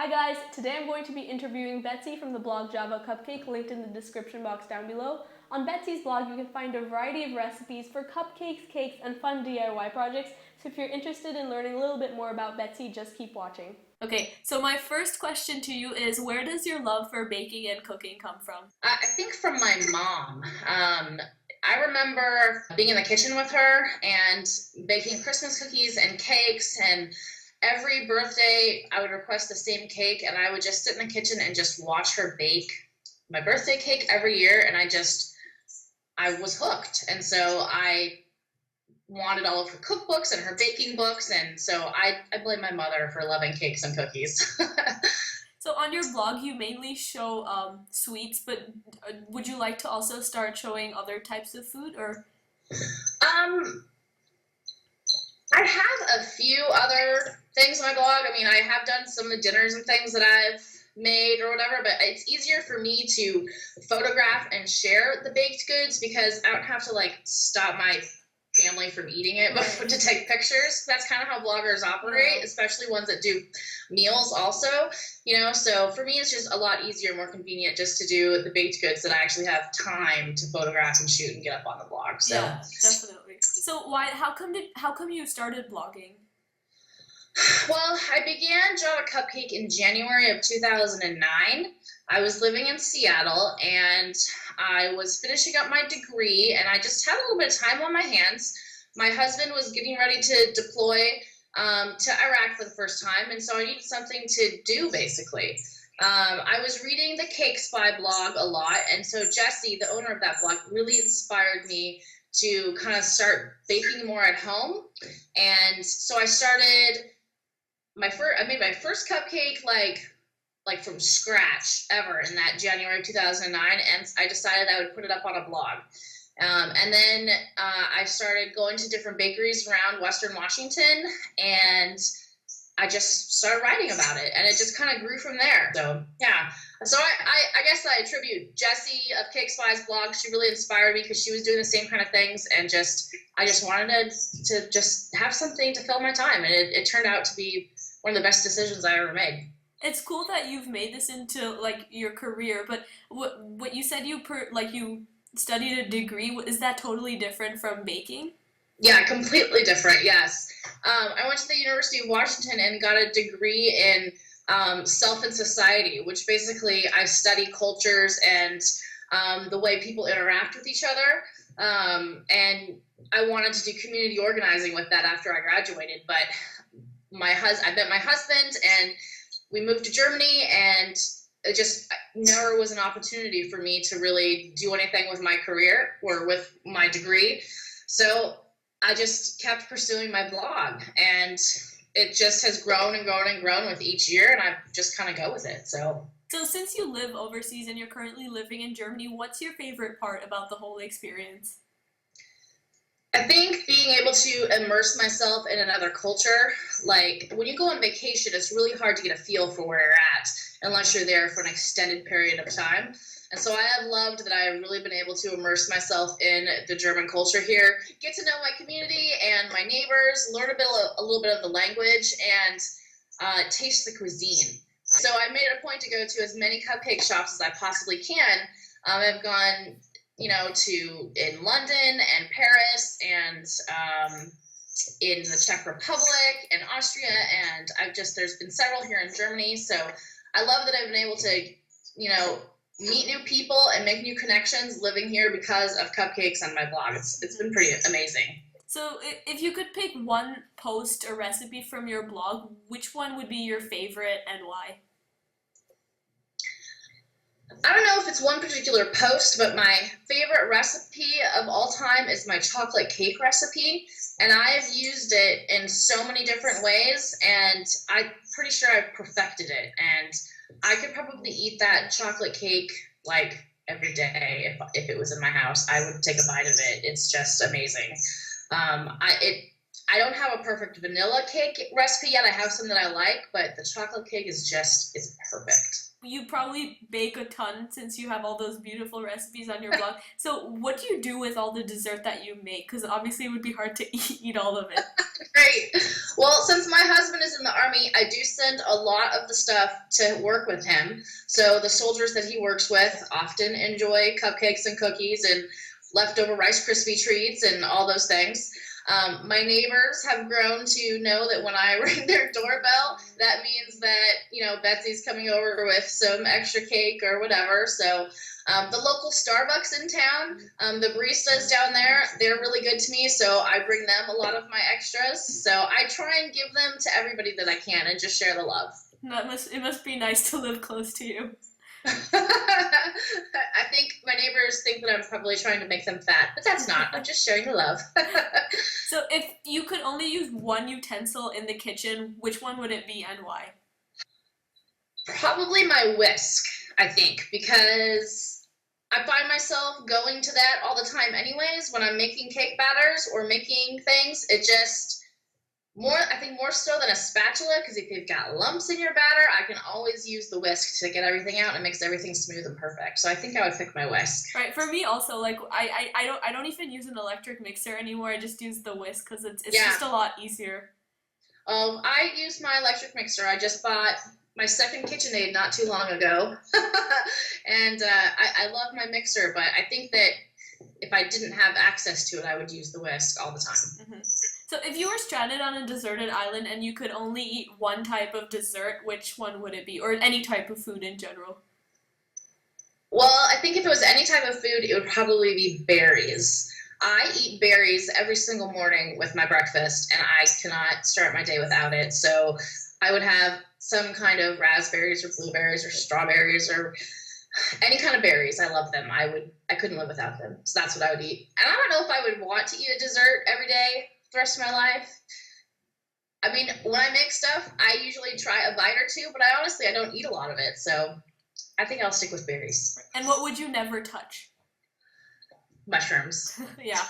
Hi guys, today I'm going to be interviewing Betsy from the blog Java Cupcake, linked in the description box down below. On Betsy's blog you can find a variety of recipes for cupcakes, cakes, and fun DIY projects, so if you're interested in learning a little bit more about Betsy, just keep watching. Okay, so my first question to you is, where does your love for baking and cooking come from? I think from my mom. I remember being in the kitchen with her and baking Christmas cookies and cakes, and every birthday I would request the same cake, and I would just sit in the kitchen and just watch her bake my birthday cake every year, and I was hooked. And so I wanted all of her cookbooks and her baking books, and so I blame my mother for loving cakes and cookies. So on your blog you mainly show sweets, but would you like to also start showing other types of food, or? Um, I have a few other things on my blog. I mean, I have done some of the dinners and things that I've made or whatever, but it's easier for me to photograph and share the baked goods because I don't have to like stop my family from eating it before to take pictures. That's kind of how bloggers operate, especially ones that do meals also, so for me it's just a lot easier, more convenient just to do the baked goods that I actually have time to photograph and shoot and get up on the blog. So yeah, definitely. So how come you started blogging? Well, I began Java Cupcake in January of 2009. I was living in Seattle, and I was finishing up my degree, and I just had a little bit of time on my hands. My husband was getting ready to deploy to Iraq for the first time, and so I needed something to do, basically. I was reading the Cake Spy blog a lot, and so Jesse, the owner of that blog, really inspired me to kind of start baking more at home. And so I made my first cupcake like from scratch ever in that January of 2009, and I decided I would put it up on a blog. And then I started going to different bakeries around Western Washington, and I just started writing about it, and it just kind of grew from there. So yeah, so I guess I attribute Jessie of Cake Spy's blog. She really inspired me because she was doing the same kind of things, and I just wanted to just have something to fill my time, and it turned out to be one of the best decisions I ever made. It's cool that you've made this into like your career, but what you said you studied a degree, is that totally different from baking? Yeah, completely different. Yes, I went to the University of Washington and got a degree in self and society, which basically I study cultures and the way people interact with each other. And I wanted to do community organizing with that after I graduated, but I met my husband, and we moved to Germany, and it just never was an opportunity for me to really do anything with my career or with my degree. So I just kept pursuing my blog, and it just has grown and grown and grown with each year, and I just kind of go with it. So since you live overseas and you're currently living in Germany, what's your favorite part about the whole experience? I think being able to immerse myself in another culture, like when you go on vacation, it's really hard to get a feel for where you're at unless you're there for an extended period of time. And so I have loved that I have really been able to immerse myself in the German culture here, get to know my community and my neighbors, learn a little bit of the language, and taste the cuisine. So I made it a point to go to as many cupcake shops as I possibly can. I've gone in London and Paris and in the Czech Republic and Austria, and there's been several here in Germany. So I love that I've been able to, meet new people and make new connections living here because of cupcakes on my blog. It's been pretty amazing. So if you could pick one post or recipe from your blog, which one would be your favorite and why? I don't know if it's one particular post, but my favorite recipe of all time is my chocolate cake recipe, and I've used it in so many different ways, and I'm pretty sure I've perfected it, and I could probably eat that chocolate cake like every day if it was in my house. I would take a bite of it. It's just amazing. I don't have a perfect vanilla cake recipe yet. I have some that I like, but the chocolate cake is perfect. you probably bake a ton since you have all those beautiful recipes on your blog. So what do you do with all the dessert that you make? Because obviously it would be hard to eat all of it. Great. Well, since my husband is in the Army, I do send a lot of the stuff to work with him. So the soldiers that he works with often enjoy cupcakes and cookies and leftover Rice Krispie treats and all those things. My neighbors have grown to know that when I ring their doorbell, that means that, Betsy's coming over with some extra cake or whatever. So the local Starbucks in town, the baristas down there, they're really good to me. So I bring them a lot of my extras. So I try and give them to everybody that I can and just share the love. It must be nice to live close to you. I think my neighbors think that I'm probably trying to make them fat, but that's not. I'm just sharing the love. So if you could only use one utensil in the kitchen, which one would it be and why? Probably my whisk, I think, because I find myself going to that all the time anyways when I'm making cake batters or making things. It just I think more so than a spatula, because if you've got lumps in your batter, I can always use the whisk to get everything out, and it makes everything smooth and perfect. So I think I would pick my whisk. Right, for me also, like I don't even use an electric mixer anymore. I just use the whisk because it's just a lot easier. I use my electric mixer. I just bought my second KitchenAid not too long ago, and I love my mixer, but I think that if I didn't have access to it, I would use the whisk all the time. Mm-hmm. So if you were stranded on a deserted island and you could only eat one type of dessert, which one would it be? Or any type of food in general? Well, I think if it was any type of food, it would probably be berries. I eat berries every single morning with my breakfast, and I cannot start my day without it. So I would have some kind of raspberries or blueberries or strawberries or any kind of berries. I love them. I couldn't live without them. So that's what I would eat. And I don't know if I would want to eat a dessert every day the rest of my life. I mean, when I make stuff, I usually try a bite or two, but I don't eat a lot of it. So I think I'll stick with berries. And what would you never touch? Mushrooms. Yeah.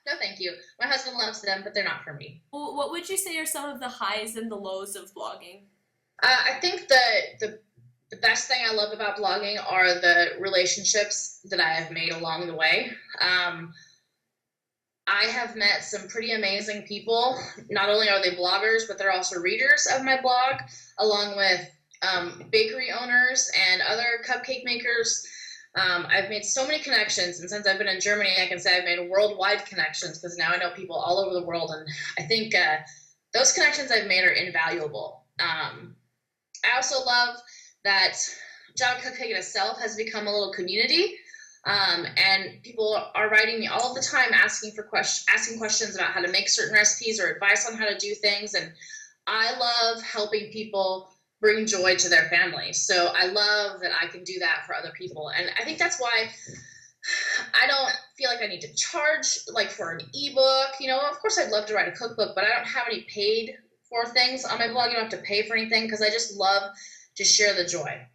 No, thank you. My husband loves them, but they're not for me. Well, what would you say are some of the highs and the lows of blogging? I think the best thing I love about blogging are the relationships that I have made along the way. I have met some pretty amazing people. Not only are they bloggers, but they're also readers of my blog, along with bakery owners and other cupcake makers. I've made so many connections, and since I've been in Germany, I can say I've made worldwide connections because now I know people all over the world, and I think those connections I've made are invaluable. I also love that Java Cupcake itself has become a little community. And people are writing me all the time asking questions about how to make certain recipes or advice on how to do things. And I love helping people bring joy to their families. So I love that I can do that for other people. And I think that's why I don't feel like I need to charge like for an ebook. Of course I'd love to write a cookbook, but I don't have any paid for things on my blog. You don't have to pay for anything because I just love to share the joy.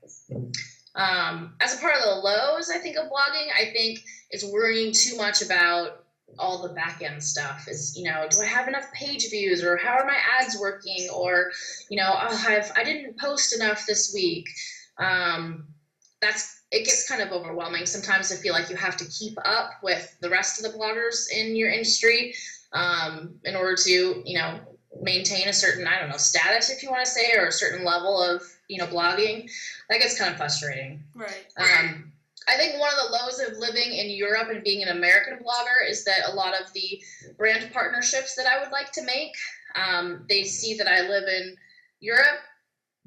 As a part of the lows, I think, of blogging, I think it's worrying too much about all the back end stuff. Do I have enough page views, or how are my ads working, or, I didn't post enough this week. It gets kind of overwhelming. Sometimes I feel like you have to keep up with the rest of the bloggers in your industry in order to, maintain a certain, status, if you want to say, or a certain level of, blogging. That gets kind of frustrating. Right. I think one of the lows of living in Europe and being an American blogger is that a lot of the brand partnerships that I would like to make, they see that I live in Europe,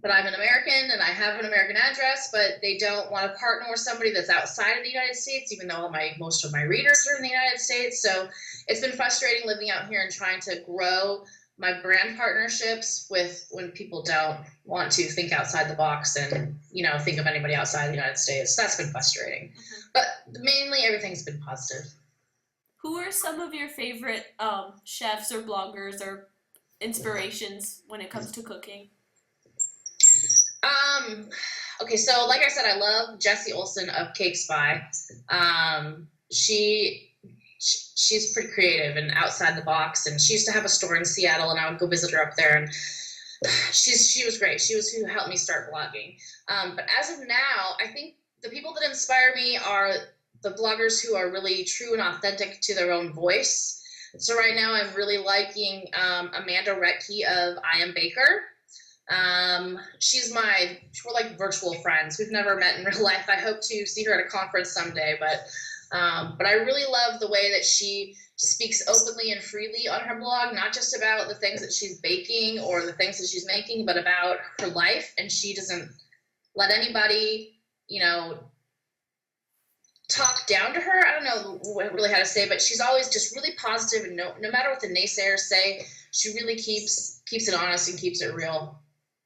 but I'm an American and I have an American address, but they don't want to partner with somebody that's outside of the United States, even though most of my readers are in the United States. So it's been frustrating living out here and trying to grow my brand partnerships with when people don't want to think outside the box and, think of anybody outside the United States. That's been frustrating. Mm-hmm. But mainly everything's been positive. Who are some of your favorite chefs or bloggers or inspirations when it comes to cooking? Okay, so like I said, I love Jessie Olson of Cake Spy. She's pretty creative and outside the box, and she used to have a store in Seattle, and I would go visit her up there, and She was great. She was who helped me start blogging. But as of now, I think the people that inspire me are the bloggers who are really true and authentic to their own voice. So right now I'm really liking Amanda Retke of I Am Baker. We're like virtual friends. We've never met in real life. I hope to see her at a conference someday, but I really love the way that she speaks openly and freely on her blog, not just about the things that she's baking or the things that she's making, but about her life. And she doesn't let anybody, talk down to her. I don't know really how to say, but she's always just really positive, and no matter what the naysayers say, she really keeps it honest and keeps it real.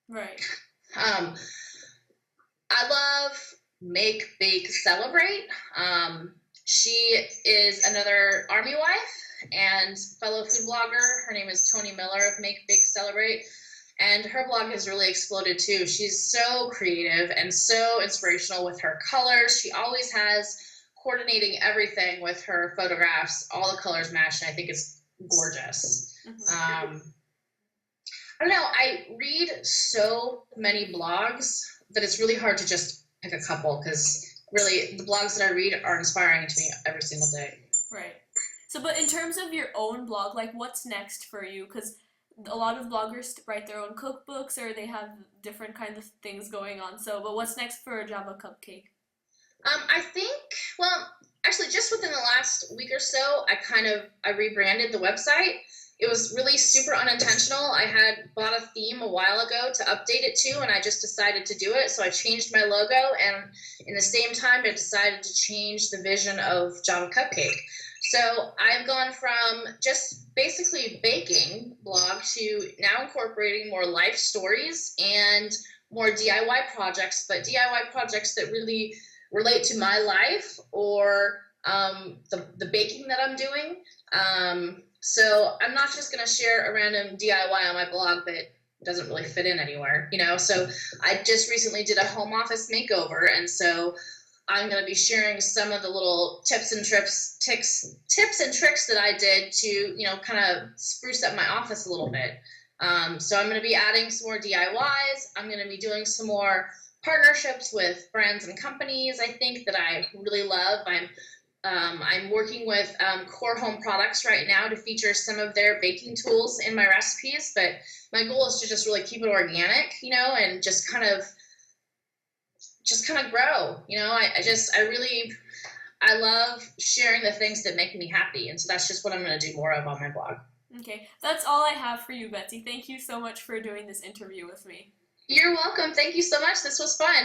Right. I love Make, Bake, Celebrate. She is another Army wife and fellow food blogger. Her name is Tony Miller of Make, Bake, Celebrate. And her blog has really exploded too. She's so creative and so inspirational with her colors. She always has coordinating everything with her photographs. All the colors match, and I think it's gorgeous. Mm-hmm. I don't know. I read so many blogs that it's really hard to just pick a couple, because really the blogs that I read are inspiring to me every single day. Right. So, but in terms of your own blog, like what's next for you? Because a lot of bloggers write their own cookbooks, or they have different kinds of things going on. So, but what's next for Java Cupcake? I think, well, actually just within the last week or so, I rebranded the website. It was really super unintentional. I had bought a theme a while ago to update it to, and I just decided to do it. So I changed my logo, and in the same time, I decided to change the vision of Java Cupcake. So I've gone from just basically baking blog to now incorporating more life stories and more DIY projects, but DIY projects that really relate to my life or the baking that I'm doing. So I'm not just going to share a random DIY on my blog that doesn't really fit in anywhere, So I just recently did a home office makeover, and so I'm going to be sharing some of the little tips and tricks that I did to, kind of spruce up my office a little bit. So I'm going to be adding some more DIYs. I'm going to be doing some more partnerships with brands and companies I think that I really love. I'm working with Core Home Products right now to feature some of their baking tools in my recipes, but my goal is to just really keep it organic, and just kind of grow. I love sharing the things that make me happy, and so that's just what I'm going to do more of on my blog. Okay, that's all I have for you, Betsy. Thank you so much for doing this interview with me. You're welcome. Thank you so much. This was fun.